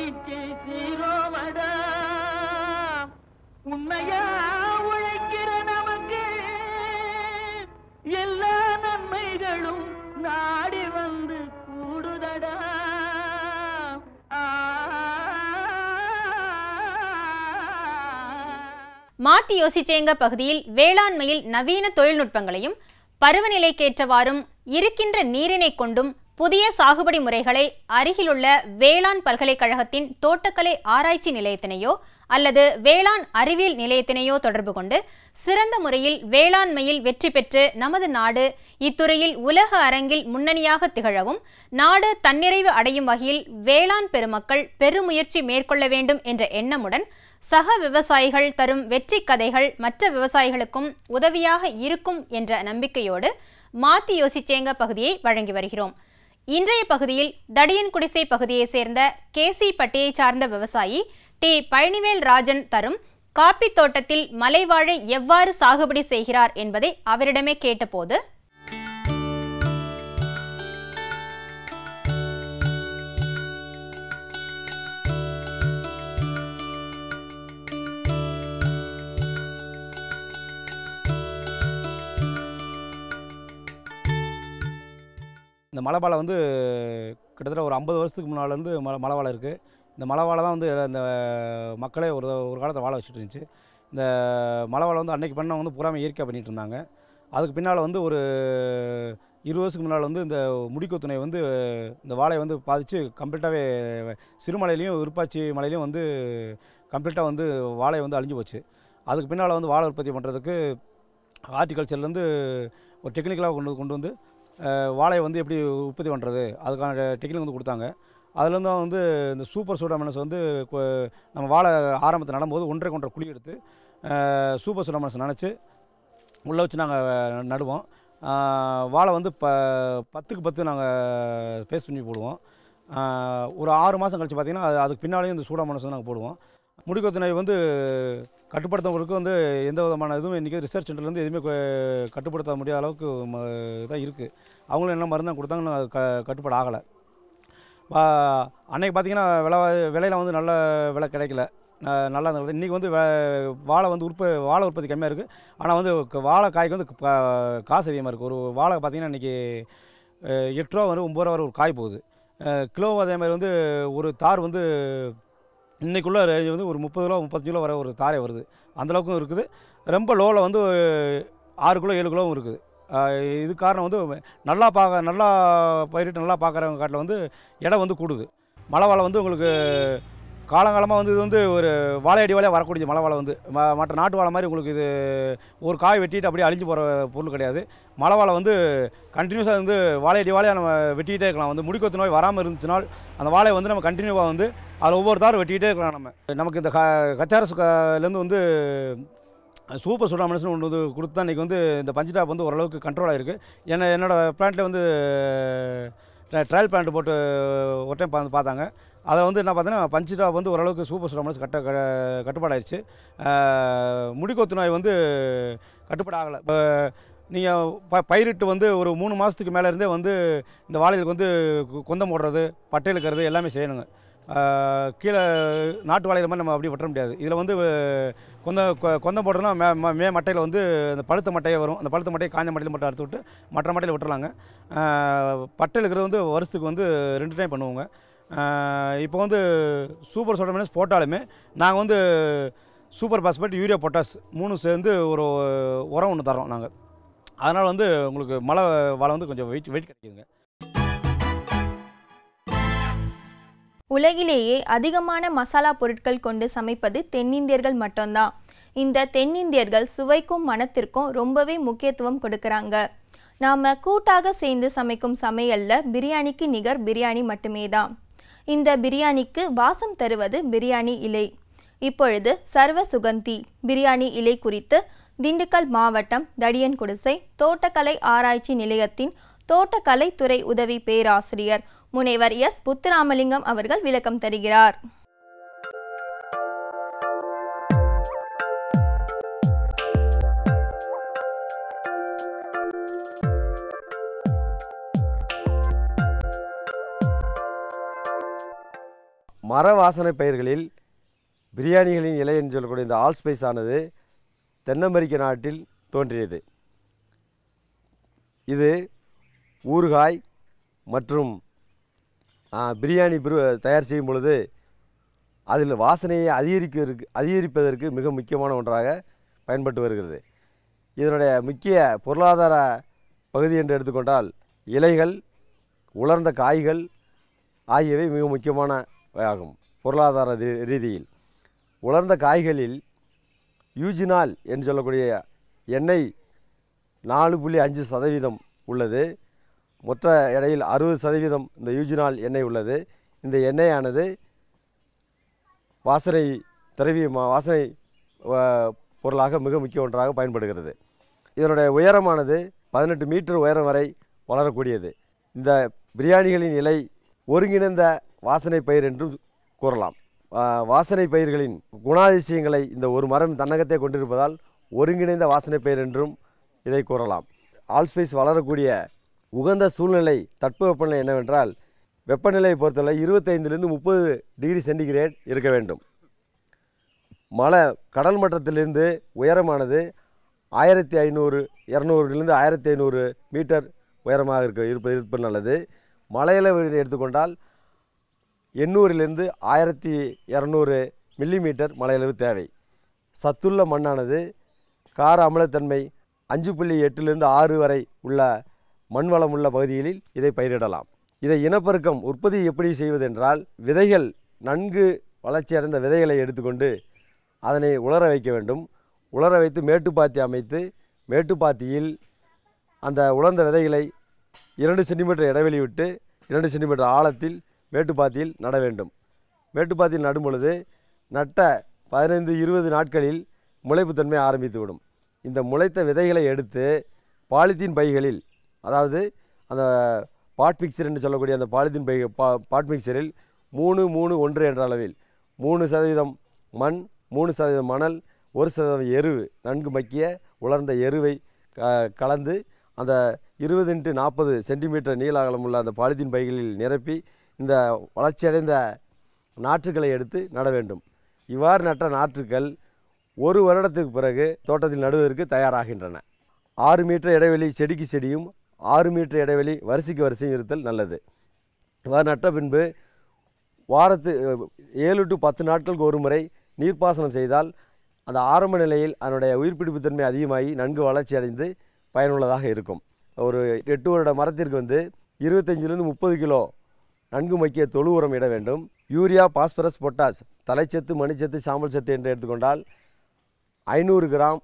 பயிற்சி சீரோமடா உண்மையா உழைக்கிற நமக்கு எல்லா நன்மைகளும் நாடி வந்து கூடுதடா. மாத்தி யோசிச்சேங்க பகுதியில் வேளாண்மையில் நவீன தொழில்நுட்பங்களையும் பருவநிலைக்கேற்றவாறும் இருக்கின்ற நீரினை கொண்டும் புதிய சாகுபடி முறைகளை அருகிலுள்ள வேளாண் பல்கலைக்கழகத்தின் தோட்டக்கலை ஆராய்ச்சி நிலையத்தினையோ அல்லது வேளாண் அறிவியல் நிலையத்தினையோ தொடர்பு கொண்டு சிறந்த முறையில் வேளாண்மையில் வெற்றி பெற்று நமது நாடு இத்துறையில் உலக அரங்கில் முன்னணியாக திகழவும் நாடு தன்னிறைவு அடையும் வகையில் வேளாண் பெருமக்கள் பெருமுயற்சி மேற்கொள்ள வேண்டும் என்ற எண்ணமுடன் சக விவசாயிகள் தரும் வெற்றி கதைகள் மற்ற விவசாயிகளுக்கும் உதவியாக இருக்கும் என்ற நம்பிக்கையோடு மாத்தி யோசிச்சேங்க பகுதியை வழங்கி வருகிறோம். இன்றைய பகுதியில் தடியன்குடிசை பகுதியை சேர்ந்த கேசி பட்டியை சார்ந்த விவசாயி டி பழனிவேல் ராஜன் தரும் காப்பி தோட்டத்தில் மலைவாழை எவ்வாறு சாகுபடி செய்கிறார் என்பதை அவரிடமே கேட்டபோது, இந்த மலைவாழை வந்து கிட்டத்தட்ட ஒரு 50 வருஷத்துக்கு முன்னாலேருந்து மலைவாழை இருக்குது. இந்த மலைவாழை தான் வந்து இந்த மக்களே ஒரு காலத்தில் வாழை வச்சுட்டு இருந்துச்சு. இந்த மலைவாழை வந்து அன்றைக்கி பண்ணவங்க வந்து பூராமே இயற்கையாக பண்ணிகிட்டு இருந்தாங்க. அதுக்கு பின்னால் வந்து ஒரு 20 வருஷத்துக்கு முன்னால் வந்து இந்த முடிக்கொத்துணை வந்து இந்த வாழையை வந்து பாதித்து கம்ப்ளீட்டாகவே சிறுமலையிலையும் விருப்பாச்சி மலையிலையும் வந்து கம்ப்ளீட்டாக வந்து வாழை வந்து அழிஞ்சு போச்சு. அதுக்கு பின்னால் வந்து வாழை உற்பத்தி பண்ணுறதுக்கு ஹார்டிகல்ச்சர்லேருந்து ஒரு டெக்னிக்கலாக கொண்டு வந்து வாழையை வந்து எப்படி உற்பத்தி பண்ணுறது அதுக்கான டெக்னிக் வந்து கொடுத்தாங்க. அதுலேருந்து வந்து இந்த சூப்பர் சூடாமனஸ் வந்து நம்ம வாழை ஆரம்பத்தில் நடும்போது 1.5 குழி எடுத்து சூப்பர் சூடாமனஸ் நினச்சி உள்ளே வச்சு நாங்கள் நடுவோம். வாழை வந்து 10க்கு 10 நாங்கள் பேஸ்ட் பண்ணி போடுவோம். ஒரு 6 மாதம் கழித்து பார்த்திங்கன்னா அதுக்கு பின்னாலேயும் இந்த சூடாமனஸ் வந்து நாங்கள் போடுவோம். முடிக்கொத்துணை வந்து கட்டுப்படுத்தவங்களுக்கு வந்து எந்த விதமான இதுவும் இன்றைக்கி ரிசர்ச் சென்டர்லேருந்து எதுவுமே கட்டுப்படுத்த முடியாத அளவுக்கு தான் இருக்குது. அவங்களும் என்ன மருந்து கொடுத்தாங்கன்னு கட்டுப்பாடு ஆகலை. அன்றைக்கி பார்த்திங்கன்னா விலையில் வந்து நல்ல விலை கிடைக்கல, நல்லா இருந்தது. இன்றைக்கி வந்து வாழை வந்து வாழை உற்பத்தி கம்மியாக இருக்குது. ஆனால் வந்து வாழை காய்க்கு வந்து காசு அதிகமாக இருக்குது. ஒரு வாழை பார்த்திங்கன்னா இன்றைக்கி 8 ரூபா வந்து 9 ரூபா வரை ஒரு காய் போகுது. கிலோ அதே மாதிரி வந்து ஒரு தார் வந்து இன்றைக்குள்ள ரேஞ்ச் வந்து ஒரு 30 கிலோ 35 கிலோ வர ஒரு தாரே வருது. அந்தளவுக்கும் இருக்குது. ரொம்ப லோவில் வந்து 6 கிலோ 7 கிலோவும் இருக்குது. இது காரணம் வந்து நல்லா பயிரிட்டு நல்லா பார்க்குறவங்க காட்டில் வந்து இடம் வந்து கூடுது. மலை வாழை வந்து உங்களுக்கு காலங்காலமாக வந்து இது வந்து ஒரு வாழையடி வாழையாக வரக்கூடிய மலை வாழை வந்து மற்ற நாட்டு வாழை மாதிரி உங்களுக்கு இது ஒரு காய் வெட்டிட்டு அப்படியே அழிஞ்சு போகிற பொருள் கிடையாது. மலை வாழை வந்து கண்டினியூஸாக வந்து வாழையடி வாழையாக நம்ம வெட்டிகிட்டே இருக்கலாம். வந்து முடிக்கொத்து நோய் வராமல் இருந்துச்சுனால் அந்த வாழையை வந்து நம்ம கண்டினியூவாக வந்து அதில் ஒவ்வொரு தாரும் வெட்டிகிட்டே இருக்கலாம். நமக்கு இந்த கச்சாரசுலேருந்து வந்து சூப்பர் சூடாமனஸ்னு ஒன்று வந்து கொடுத்து தான் இன்றைக்கி வந்து இந்த பஞ்சுடாப் வந்து ஓரளவுக்கு கண்ட்ரோல் ஆகிருக்கு. என்னோடய பிளான்ட்டில் வந்து ட்ரையல் பிளான்ட் போட்டு ஒரு டைம் பார்த்தாங்க. அதில் வந்து என்ன பார்த்தீங்கன்னா பஞ்சுடாப் வந்து ஓரளவுக்கு சூப்பர் சூடாமனஸ் கட்டுப்பாடாயிருச்சு. முடிக்கொத்து நோய் வந்து கட்டுப்பாடு ஆகலை. இப்போ நீங்கள் பயிரிட்டு வந்து ஒரு 3 மாதத்துக்கு மேலே இருந்தே வந்து இந்த வாழைகளுக்கு வந்து கொந்தம் போடுறது பட்டையில் இருக்கிறது எல்லாமே செய்யணுங்க. கீழே நாட்டு வாழைகள் மாதிரி நம்ம அப்படி வெட்ட முடியாது. இதில் வந்து கொந்தம் போடுறதுனா மே மட்டையில் வந்து அந்த பழுத்த மட்டையே வரும். அந்த பழுத்த மட்டையை காஞ்ச மட்டையில் மட்டும் அறுத்து விட்டு மற்ற மட்டையில் விட்டுறலாங்க. பட்டையில் இருக்கிறது வந்து வருஷத்துக்கு வந்து 2 டைம் பண்ணுவோங்க. இப்போ வந்து சூப்பர் சூடாமனஸ் போட்டாலுமே நாங்கள் வந்து சூப்பர் பாஸ்பேட் யூரியா பொட்டாஸ் 3 சேர்ந்து ஒரு உரம் ஒன்று தரோம் நாங்கள். அதனால் வந்து உங்களுக்கு மலை வாழை வந்து கொஞ்சம் வெயிட் கிடைக்குதுங்க. உலகிலேயே அதிகமான மசாலா பொருட்கள் கொண்டு சமைப்பது தென்னிந்தியர்கள் மட்டும்தான். இந்த தென்னிந்தியர்கள் சுவைக்கும் மனத்திற்கும் ரொம்பவே முக்கியத்துவம் கொடுக்கறாங்க. நாம கூட்டாக சேர்ந்து சமைக்கும் சமையல்ல பிரியாணிக்கு நிகர் பிரியாணி மட்டுமே தான். இந்த பிரியாணிக்கு வாசம் தருவது பிரியாணி இலை. இப்பொழுது சர்வ சுகந்தி பிரியாணி இலை குறித்து திண்டுக்கல் மாவட்டம் தடியன்குடிசை தோட்டக்கலை ஆராய்ச்சி நிலையத்தின் தோட்டக்கலைத்துறை உதவி பேராசிரியர் முனைவர் எஸ் புத்துராமலிங்கம் அவர்கள் விளக்கம் தருகிறார். மர வாசனை பயிர்களில் பிரியாணிகளின் இலை என்று சொல்லக்கூடிய இந்த ஆல்ஸ்பைஸ் ஆனது தென் அமெரிக்க நாட்டில் தோன்றியது. இது ஊறுகாய் மற்றும் பிரியாணி தயார் செய்யும் பொழுது அதில் வாசனையை அதிகரிப்பதற்கு மிக முக்கியமான ஒன்றாக பயன்பட்டு வருகிறது. இதனுடைய முக்கிய பொருளாதார பகுதி என்று எடுத்துக்கொண்டால் இலைகள், உலர்ந்த காய்கள் ஆகியவை மிக முக்கியமான ஆகும். பொருளாதார ரீதியில் உலர்ந்த காய்களில் யூஜினால் என்று சொல்லக்கூடிய எண்ணெய் 4.5% உள்ளது. மொத்த எடையில் 60% இந்த யூஜினால் எண்ணெய் உள்ளது. இந்த எண்ணெயானது வாசனை பொருளாக மிக முக்கிய ஒன்றாக பயன்படுகிறது. இதனுடைய உயரமானது 18 மீட்டர் உயரம் வரை வளரக்கூடியது. இந்த பிரியாணிகளின் இலை ஒருங்கிணைந்த வாசனை பயிர் என்றும் கூறலாம். வாசனை பயிர்களின் குணாதிசயங்களை இந்த ஒரு மரம் தன்னகத்தை கொண்டிருப்பதால் ஒருங்கிணைந்த வாசனை பயிர் என்றும் இதை கூறலாம். ஆல்ஸ்பைஸ் வளரக்கூடிய உகந்த சூழ்நிலை தட்பவெப்பநிலை என்னவென்றால், வெப்பநிலையை பொறுத்தவரை 25 to 30 டிகிரி சென்டிகிரேட் இருக்க வேண்டும். கடல் மட்டத்திலிருந்து உயரமானது 1500 1500 மீட்டர் உயரமாக இருப்பது நல்லது. மலையளவு எடுத்துக்கொண்டால் 800 1200 மில்லிமீட்டர் மலையளவு தேவை. சத்துள்ள மண்ணானது கார அமிலத்தன்மை 5.8 to 6 வரை உள்ள மண் வளம் உள்ள பகுதிகளில் இதை பயிரிடலாம். இதை இனப்பெருக்கம் உற்பத்தி எப்படி செய்வதென்றால், விதைகள் நன்கு வளர்ச்சி அடைந்த விதைகளை எடுத்துக்கொண்டு அதனை உலர வைக்க வேண்டும். உலர வைத்து மேட்டுப்பாத்தி அமைத்து மேட்டுப்பாத்தியில் அந்த உலர்ந்த விதைகளை 2 சென்டிமீட்டர் இடைவெளி விட்டு 2 சென்டிமீட்டர் ஆழத்தில் மேட்டுப்பாத்தியில் நட வேண்டும். மேட்டுப்பாத்தியில் நடும் பொழுது நட்ட 15-20 நாட்களில் முளைப்புத்தன்மை ஆரம்பித்துவிடும். இந்த முளைத்த விதைகளை எடுத்து பாலித்தீன் பைகளில், அதாவது அந்த பாட் மிக்சர் என்று சொல்லக்கூடிய அந்த பாலித்தீன் பாட் மிக்சரில் 3-3-1 என்ற அளவில் 3% மண், 3% மணல், 1% எரு, நன்கு மக்கிய உலர்ந்த எருவை கலந்து அந்த 20-40 சென்டிமீட்டர் நீள அகலமுள்ள அந்த பாலித்தீன் பைகளில் நிரப்பி இந்த வளர்ச்சியடைந்த நாற்றுகளை எடுத்து நட வேண்டும். இவ்வாறு நட்ட நாற்றுக்கள் 1 வருடத்துக்கு பிறகு தோட்டத்தில் நடுவதற்கு தயாராகின்றன. 6 மீட்டர் இடைவெளி செடிக்கு செடியும் 6 மீட்டர் இடைவெளி வரிசைக்கு வரிசையும் இருத்தல் நல்லது. இவ்வாறு நட்ட பின்பு வாரத்து 7 to 10 நாட்களுக்கு ஒரு முறை நீர்ப்பாசனம் செய்தால் அந்த ஆரம்ப நிலையில் அதனுடைய உயிர்ப்பிடிப்பு தன்மை அதிகமாகி நன்கு வளர்ச்சி அடைந்து பயனுள்ளதாக இருக்கும். ஒரு 8 வருட மரத்திற்கு 25 to 30 கிலோ நன்கு மக்கிய தொழு உரம் இட வேண்டும். யூரியா, பாஸ்பரஸ், பொட்டாஸ், தலைச்சத்து, மணிச்சத்து, சாம்பல் சத்து என்று எடுத்துக்கொண்டால் 500 கிராம்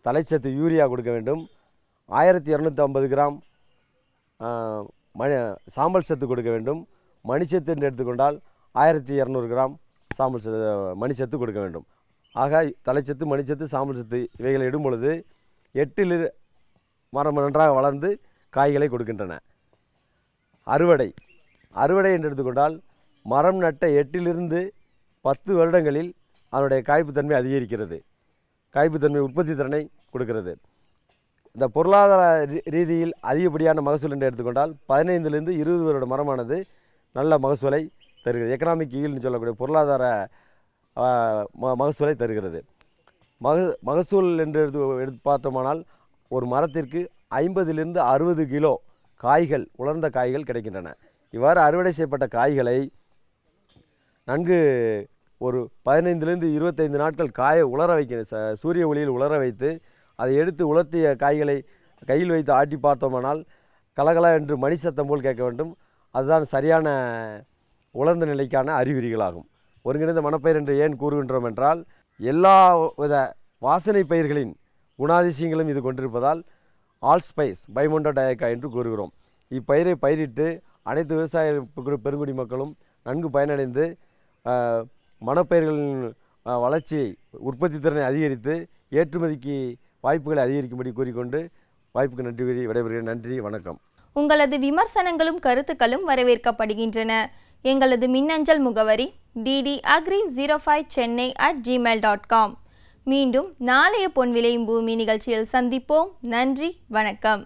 தலைச்சத்து யூரியா கொடுக்க வேண்டும். 1250 கிராம் சாம்பல் சத்து கொடுக்க வேண்டும். மணிச்சத்து என்று எடுத்துக்கொண்டால் 1200 கிராம் மணிச்சத்து கொடுக்க வேண்டும். ஆக தலைச்சத்து, மணிச்சத்து, சாம்பல் சத்து இவைகளை இடும் பொழுது 8 மரம் நன்றாக வளர்ந்து காய்களை கொடுக்கின்றன. அறுவடை என்று எடுத்துக்கொண்டால் மரம் நட்ட 8 to 10 வருடங்களில் அதனுடைய காய்ப்புத்தன்மை அதிகரிக்கிறது. காய்ப்புத்தன்மை உற்பத்தி திறனை கொடுக்கிறது. இந்த பொருளாதார ரீதியில் அதிகப்படியான மகசூல் என்று எடுத்துக்கொண்டால் 15 to 20 வருட மரமானது நல்ல மகசூலை தருகிறது. எக்கனாமிக் ஈல்டுன்னு சொல்லக்கூடிய பொருளாதார மகசூலை தருகிறது. மகசூல் என்று எடுத்து பார்த்தோமானால் ஒரு மரத்திற்கு 50 to 60 கிலோ காய்கள், உலர்ந்த காய்கள் கிடைக்கின்றன. இவ்வாறு அறுவடை செய்யப்பட்ட காய்களை நன்கு ஒரு 15 to 25 நாட்கள் உலர வைக்க, சூரிய ஒளியில் உலர வைத்து அதை எடுத்து உலர்த்திய காய்களை கையில் வைத்து ஆட்டி பார்த்தோமானால் கலகலா என்று மணி சத்தம் போல் கேட்க வேண்டும். அதுதான் சரியான உலர்ந்த நிலைக்கான அறிகுறிகளாகும். ஒருங்கிணைந்த மணப்பயிர் என்று ஏன் கூறுகின்றோம் என்றால், எல்லா வித வாசனை பயிர்களின் குணாதிசயங்களும் இது கொண்டிருப்பதால் ஆல்ஸ்பைஸ் பைமோண்டா டயக்கா என்று கூறுகிறோம். இப்பயிரை பயிரிட்டு அனைத்து விவசாய பெருங்குடி மக்களும் நன்கு பயனடைந்து மணப்பயிர்களின் வளர்ச்சியை, உற்பத்தி திறனை அதிகரித்து ஏற்றுமதிக்கு வாய்ப்புகளை அதிகரிக்கும்படி கூறிக்கொண்டு வாய்ப்புக்கு நன்றி கூறி விடைபெறுகிறேன். நன்றி, வணக்கம். உங்களது விமர்சனங்களும் கருத்துக்களும் வரவேற்கப்படுகின்றன. எங்களது மின்னஞ்சல் முகவரி ddagri05chennai@gmail.com. மீண்டும் நாளைய பொன் விளையும் பூமி நிகழ்ச்சியில் சந்திப்போம். நன்றி, வணக்கம்.